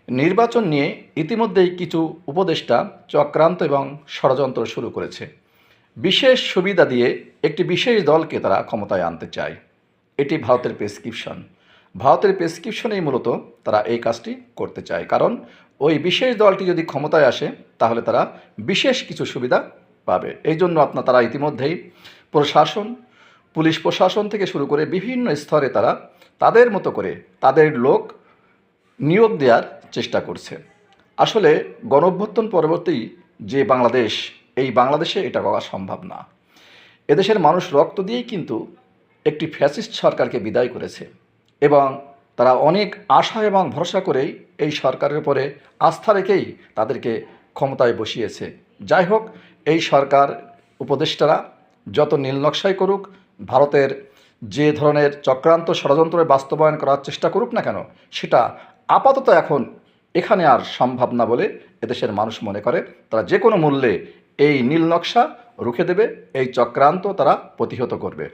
নির্বাচন নিয়ে ইতিমধ্যেই কিছু উপদেষ্টা চক্রান্ত এবং ষড়যন্ত্র শুরু করেছে। বিশেষ সুবিধা দিয়ে একটি বিশেষ দলকে তারা ক্ষমতায় আনতে চায়। এটি ভারতের প্রেসক্রিপশন। ভারতের প্রেসক্রিপশনেই মূলত তারা এই কাজটি করতে চায়, কারণ ওই বিশেষ দলটি যদি ক্ষমতায় আসে তাহলে তারা বিশেষ কিছু সুবিধা পাবে। এই জন্য তারা ইতিমধ্যেই প্রশাসন, পুলিশ প্রশাসন থেকে শুরু করে বিভিন্ন স্তরে তারা তাদের মতো করে তাদের লোক নিয়োগ দেওয়ার চেষ্টা করছে। আসলে গণঅভ্যুত্থান পরবর্তী যে বাংলাদেশ, এই বাংলাদেশে এটা করা সম্ভব না। এদেশের মানুষ রক্ত দিয়েই কিন্তু একটি ফ্যাসিস্ট সরকারকে বিদায় করেছে এবং তারা অনেক আশা এবং ভরসা করেই এই সরকারের উপরে আস্থা রেখেই তাদেরকে ক্ষমতায় বসিয়েছে। যাই হোক, এই সরকার উপদেষ্টারা যত নীলনকশাই করুক, ভারতের যে ধরনের চক্রান্ত ষড়যন্ত্রের বাস্তবায়ন করার চেষ্টা করুক না কেন, সেটা আপাতত এখন এখানে আর সম্ভব না বলে এদেশের মানুষ মনে করে। তারা যে কোনো মূল্যে এই নীলনকশা রুখে দেবে, এই চক্রান্ত তারা প্রতিহত করবে।